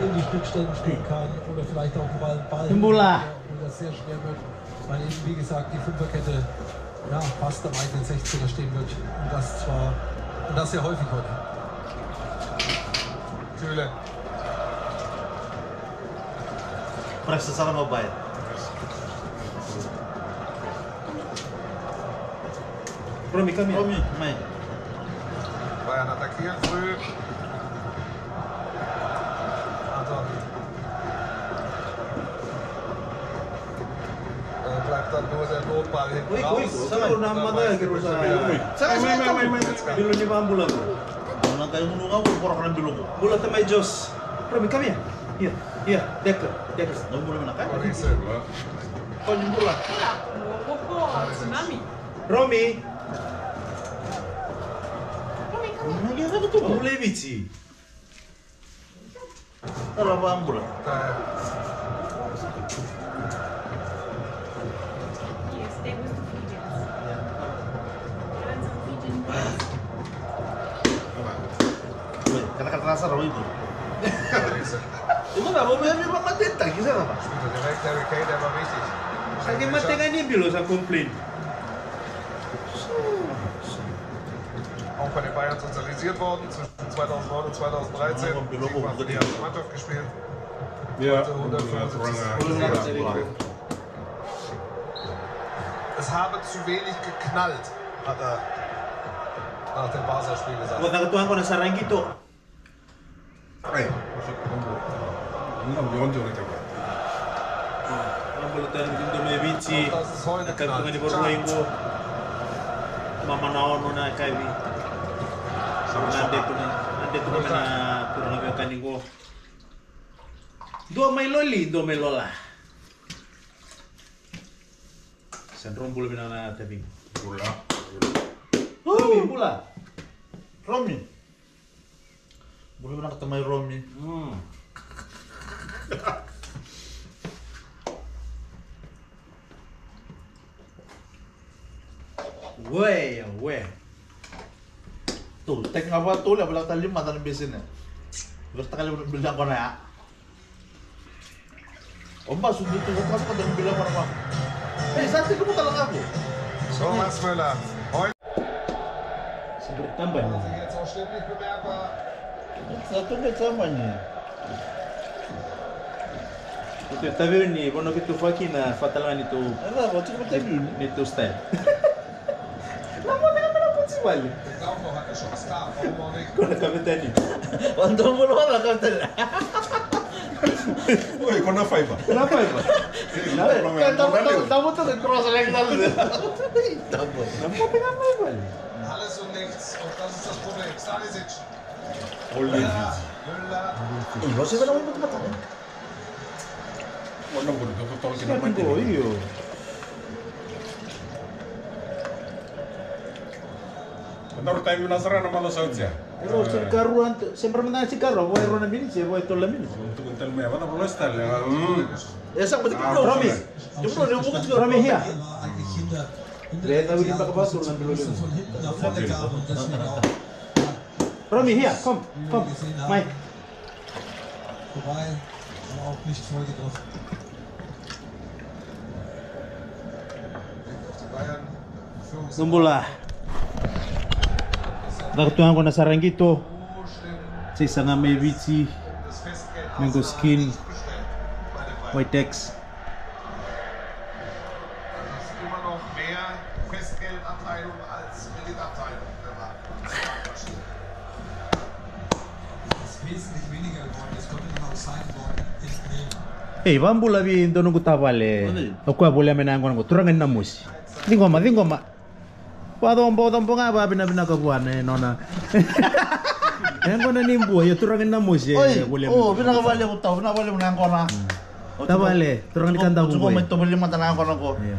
in die Stückstellen stehen kann oder vielleicht auch mal Ball, wo das sehr schwer wird, weil eben wie gesagt die Fünferkette ja, fast am eigenen 16er stehen wird und das sehr häufig heute. Tüle. Presta salah mobile. Romi, kami. Romi, main. Bayern attackieren früh. Anton. Bleibt dann nur der Notball hinten raus. Selalu nama dia kira saya. Dulu ni bang bulan. Bulan tayo mulu kau porok nan dulu. Bulan tamay Jos. Romi, kami ya. Iya, iya, dekat. Nggak boleh menakan. Kau nyumbur lah. Tsunami. Romi. Lagi apa tu? Mulai bici. Taruh apa ambul? Yes, they were the Fijians. Kalian sama Fijian. Kata-kata rasa raw itu. Itu nggak mau memang mati tak kisah apa? Direkt Harry Kane, der war wichtig. Saya mati kan ini bilo saya komplain. Auch bei den Bayern sozialisiert worden, zwischen 2009 und 2013. Siebenmal für die erste Mannschaft gespielt. Ja, Heute 175. Es habe zu wenig geknallt, hat er nach dem Barca-Spiel gesagt. Buat ketuaan ko na sarang gitu. Ay, hindi ko ulit ako. Ang bulutan dito may bici. Das ist heute Nagkaroon ni geknallt. Borroing ko. Mamanaon mo na kay Mi. Nandito na kurang lebih kanin ko. Dua may loli, dua may lola. Sandron bulu binana tabing. Pula. Romi pula. Romi. Bulu binana ketemu Romi. Weh. Tuh, tek apa tuh lah belakang tali mata ni biasanya. Bertakali bilang kau nak. Omba sudah tu satu kata bilang kau nak. Satu kamu talang aku. Thomas Müller. Heute Seperti tambah. jetzt auch stimmlich bemerkbar. Satu ni sama ni. Itu tahu ni, bono kita fakir na fatalan itu. Ada, waktu kita tahu ni itu style. Lama dengan mana pun sih balik. Glauben hat er schon was da. Warum auch nicht? Kau nak kami tadi. Untuk mulu orang kami tadi. Uy, kung na-5 ba? Kenapa itu? Tahu tu cross lagi dalam. Tahu. Nampak dengan apa balik? Alles und nichts. Und das ist das Problem. Stanisic. Only Müller. this. Iya, sih benar betul betul. Wala mo dito. Totoo Siapa kinaman itu? Iyo. Menurut tayo yung nasara naman sa Saudi. Pero cikaruan, sempre menang cikaru. Wah, Rona mini sih, wah itu lah mini. Untuk untel mo yaman, apa style? Ya sang betul betul. Romi, jumlah dia bukan juga Romi ya. Er war eigentlich hinter Lihat tahu di bawah basul nanti dulu. von hinten nach vorne kam und deswegen auch Romi, hier, komm, Mai. vorbei, aber auch nicht voll getroffen. Die Bayern. Führungs- Numbula. Nakatuhan ko na sa Rangito. So schlimm. Sa isa nga may bici, Das Festgeld Mango außer Skin, nicht bestellt bei den Bayern. Whitex. Das ist immer noch mehr Festgeldabteilung als Kreditabteilung der Bank. Es ist wesentlich weniger geworden, das konnte man auch sein worden in Bremen. Eh, vambula vi ndono kutabale. Okwa bole menango ngo turangan namusi. Dingoma. Wadombo nga ba bina ko buane nona. Yang kono nimbu ya turangan namusi. Oh, pinakabali ko tao, pinakabali mo na ang kona. Tabale, turangan kanda Gusto ko buboy. may tumuli mata na ang kona ko. Iya.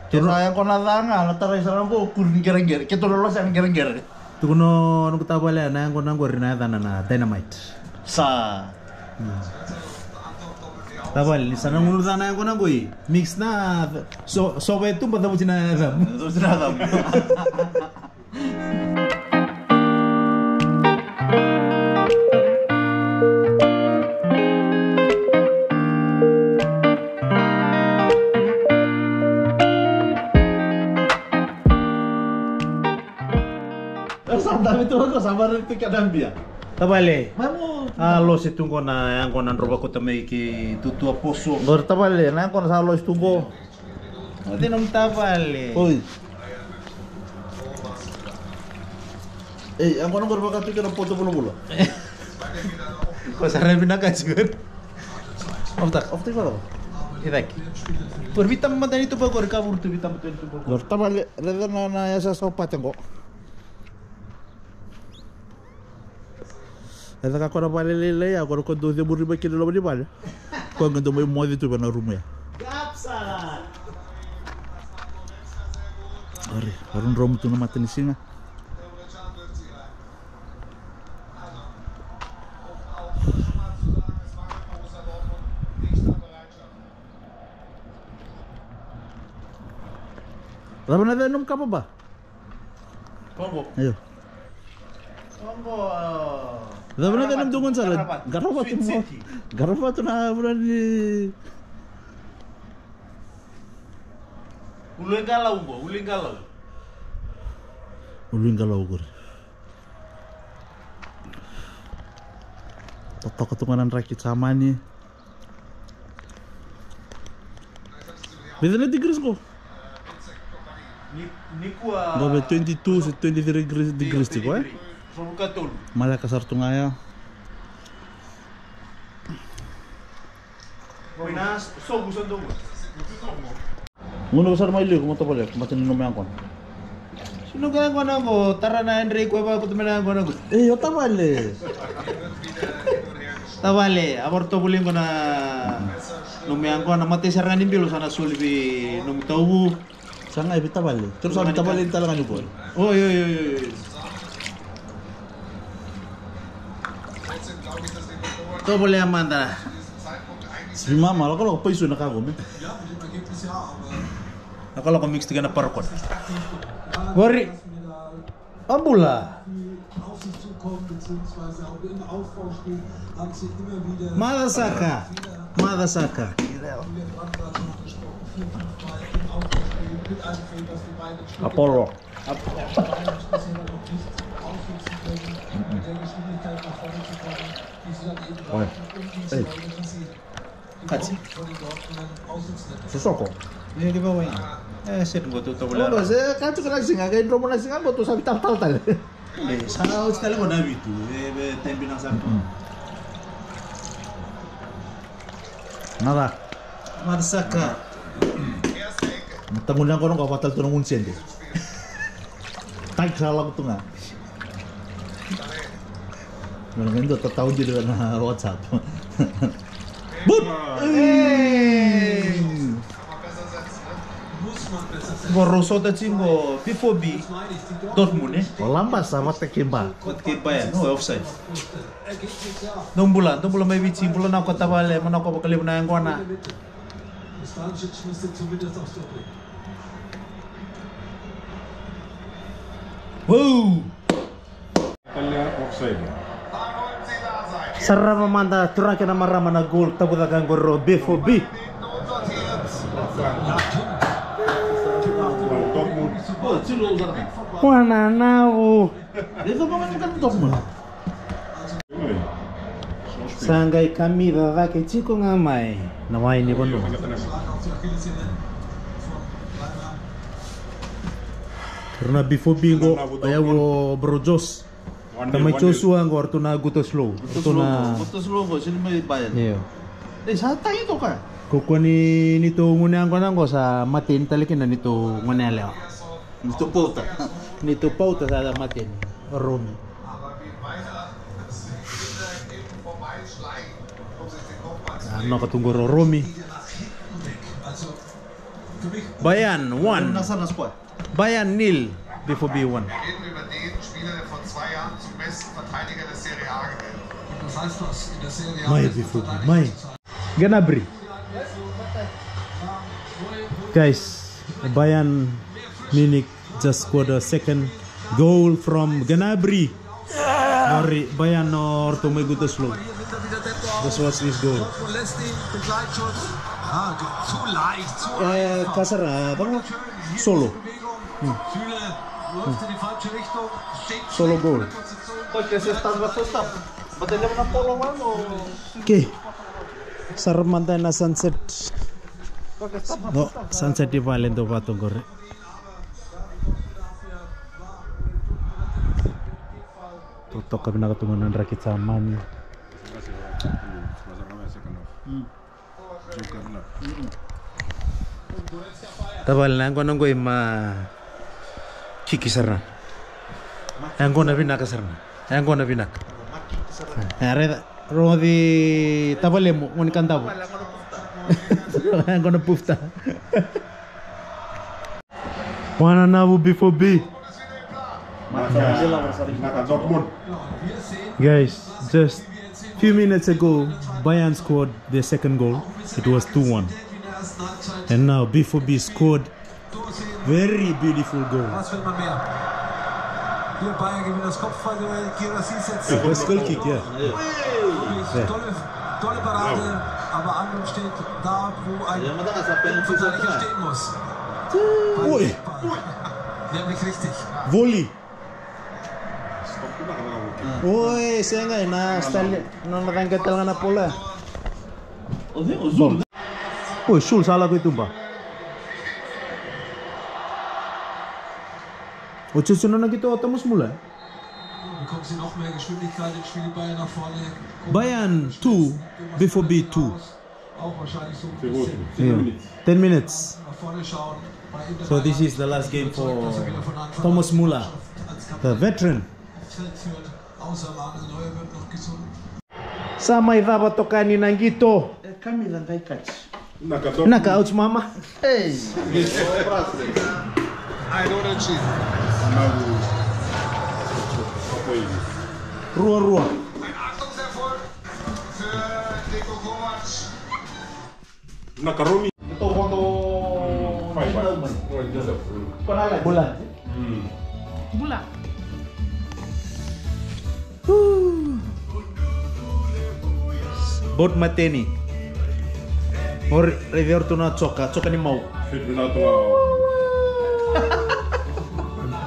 Pero sayang ko na nga, nataray sa lang ko, kurin gereng-ger. Kito lolos ang gereng-ger. Tukuno no kutabale na ngo nango rinada na dynamite. Sa Tabal, sana ngulu sana ko nango mix na so betu pada mo sinadam. terus sinadam. itu aku sabar itu kadambia. Tabale. Mamo. Alo si tungko na yang konan roba ko tamay ki tutua poso. Gor tabale, na kon sa lois tunggo. Ode nom tabale. Oi. Ang kono gor bakatu kira foto bulu-bulu. Ko sarap na ka siguro. Oftak ba? Idak. Por vitam madani to ba gor ka burtu vitam to ba. Gor tabale, reda na ya sa sopa tengo. Essa kakora vale lele agora com 12 riba kilo lobo de vale. Quando eu mo de tu na rumah. Gapsa. Ari, harun rom tu na mata ni singa. Lama na danom ka pa ba? Kombo. Ayo. Kombo. Lama na danom dungon sa garapat mo. Garapat na bulan ni. Uling galau bo, uling galau. Ulun galau gor. Toto ketunganan rakit sama nih. Beda na degrees ko. Ni kuah. Gobe 22 se 23 degrees tiko eh. Solukatul. Malah kasar tungaya. Minas, sobu sandong. Ngono besar maili ko mo to pala, macam no me angkon. Sino ka ko na ko? Tara na Enrico pa putumena ko na ko. Eh, yo tabale. Tabale, aborto buling ko na numiang ko na mati sarang nimbilo sana sulbi num tawu. Sanga ibi tabale. Terus sabi tabale talaga ni ko. Oh, yo. To boleh amanda. Si mama, kalau pa isu nakagom. Ja, mit dem Ergebnis ja, aber Kalau ko mix tiga na parkon. Gori. Ambula. die auf sich zukommen, beziehungsweise auch im Aufbau stehen, haben sie immer wieder Madasaka. Madasaka. wir haben gerade schon angesprochen, 4, 5 Mal im Aufbau stehen, mit einem Fehler, dass die beiden Stücke Apollo. Beine bisher noch nicht ausnutzen können, mit der Geschwindigkeit nach vorne zu kommen, die sie dann eben brauchen, um diese Rolle, die sie Katsi. von den Dortmundern ausnutzen. Susoko. Ini di bawah ini. Set go to Oh, bola. saya kan tu kena singa, kain romo na singa, boto sabi tal. Sana sekali ko na bitu. Tembi nang sa. Nada. Madasaka. Tangunan ko nung kapatal to ng unsen de. Tag salah ko tunga. Ngayon do tataw di na WhatsApp. But Goroso ta chingo P4B Dortmund eh. lampas sama tekimba. Kot ke bayan no offside. Dong bulan may bici bulan ako tabale man ako bakali na yang kona. Stančić müsste zumindest aufs Tor bringen. Wow. Italia offside. Sarra mamanda turake na marama na goal tabuda kan gorro B4B. Wana nawo. Itu kan Dortmund. Sangai kami da ke chico ngamai. Namai ni bondo. Auf die Achillessehne von Leimer. Karena B4B go ayawo brojos. Tamay chosu ang gorto na guto slow. Ito na. Betul logo, sino may bayad? Iyo. Sa tayo to ka. Kuko ni nito ngunang ko nang ko sa matin talikin na nito ngunela. Ito po ta. Nito pauta sa matin. Ron. Ano katunggo Romi. Bayan 1. Nasa na squad. Bayan nil. B4B 1. Wir reden über den Spieler, der vor 2 Jahren zum besten Verteidiger der Serie A gewählt wurde. Das heißt, dass in der Serie A Mai B4B. Mai. Ganabri. Guys, Bayan Munich just scored a second goal from Ganabri. Sorry, Bayan or to may good slow. Just watch this goal. lässt den Begleitschutz. Zu leicht, zu Kasar, bang solo. Bewegung. Fühle läuft in die falsche Richtung, steht Solo schlecht goal. in der Position. Poi che se sta sta. Batalha na polo mano. Okay. Sarap man tayo na sunset. No, sunset di pala ito patong gore. Tutok kami nakatungan ng rakit sa man. Tabal na ko nang ma kikisar na. Yang ko na binakasar na. Yang ko na binak. Are Rodi tabale mo ngon kantabo. Yang ko na pufta. Wana na before B. Guys, just few minutes ago, Bayern scored their second goal. It was 2-1. And now B4B scored very beautiful goal. Was will man mehr? Hier Bayern gewinnt das Kopfballduell, Girassi setzt sich. First goal kick, yeah. Tolle Parade, aber Angriff steht da, wo ein Verteidiger stehen muss. Ui, Nämlich richtig. volley. Oi, saya nggak na style non nakanggatal nga na pula. Zul. Oi, Schul salah ko itu ba? O susunod na kita otamus mula. Bekommen sie noch mehr Geschwindigkeit im Spiel, Bayern nach vorne. Bayern 2, B4B 2. Auch wahrscheinlich so ein bisschen Yeah. 10 minutes. nach vorne schauen. Bei Inter So this is the last game for Thomas Müller, the veteran. Feld führt, außer Manuel Neuer wird noch gesund. Sa may babatokan ni Nangito. Kami lang tayo catch. Naka-outs mama. Hey. Ein Unentschieden. Rua-rua. Ein Achtungserfolg für Niko Kovac. Nakarumi. Ito kondo. Pangalan. Bulan. Bula. Bot mateni. Or rever to na choka ni mau.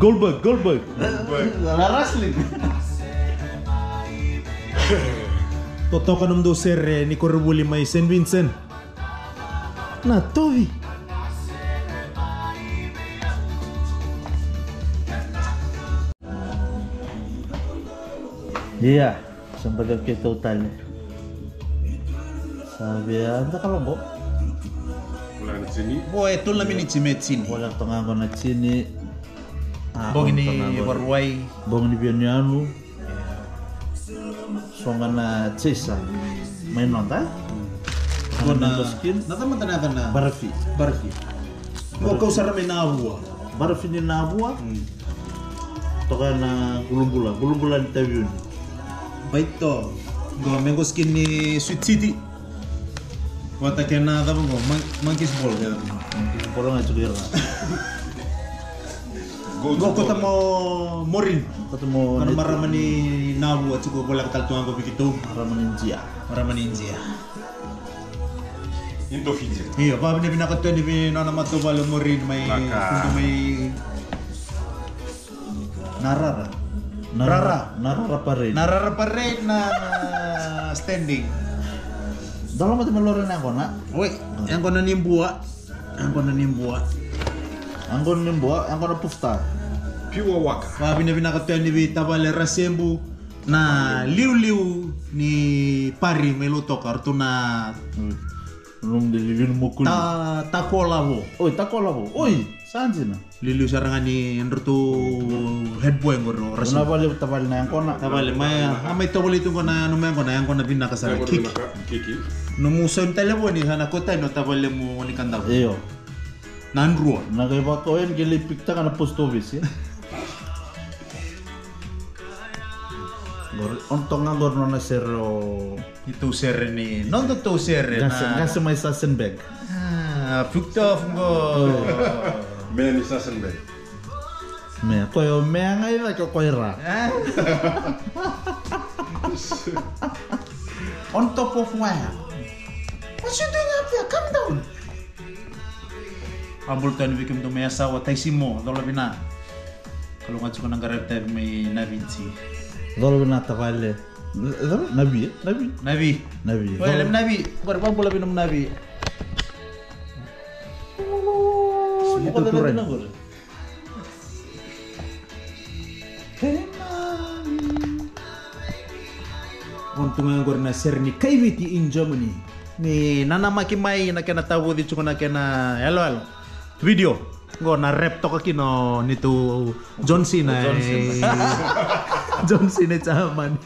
Goldberg. Lala wrestling. Toto ka nung doser ni Corribuli may St. Vincent. Na Tovi. Iya, sempat kita total. Sabi, anda kalau bo? Wala na sini. Boy, ito lang minichimet sini. Wala tanga ko na sini. Bong ni Warway. Bong ni Bianyanu. Songa na Cesa. May nonta? Ano na skin? Nata na. Barfi. O kau sarap may naabua. Barfi ni naabua. Toka na gulung-gula interview ni. Baik to. Go mango skin ni Sweet City. Wata kena apa go Monkeys Ball ya. Monkeys Ball nggak cukup. Go ketemu Morin. Ketemu marah ni Nabu cukup bola ketal tuang ko begitu. Marah Ninja. Into Fiji. Iya, pa pinakatuan ni nona mato balo Morin may kunto may Narara pa rin na standing. Dalam mati melorin ako na. Woi, yang kono nimbua. Ang kono pufta. Pure Waka. Pa pinakatuan ni Tabale Rasembu na liu ni Pari meluto kartu na Belum dililin mukul. Takolavo. Oi, saan sina? Liliu sarangan ni Andrew headboy ngoro Rasembu. Kenapa dia tabal na yang kona? Tabale may tawal itu kona numang kona yang kona binakasara kick. Kiki. No muso yung telepo ni sana ko tayo no tabale mo ni kanda ko. Iyo. Nanruo. Nagaypatoyan gilipikta ka na post office ya. Ontong nga gorno na sero. Itu sere ni. Non to sere na. Nasa may Sassenberg. Pukta fungo. Men is Sassenberg. Me koyo me nga ina ko koira. On top of wire. What you doing up there? Come down. Ambul tani bikim to may asawa tayo simo. Dolo bina. Kalau nggak cuma nanggaran may Navinci. Dolo binata vale. Nabi. Well, Nabi. Baru pang pula minum Nabi. Itu turen. Untung ang na serni kaiviti in Germany. Ni nana makimay na kena tawo di cuma na kena hello video. Ngo na rap to kakino nito John Cena. John Cena zaman.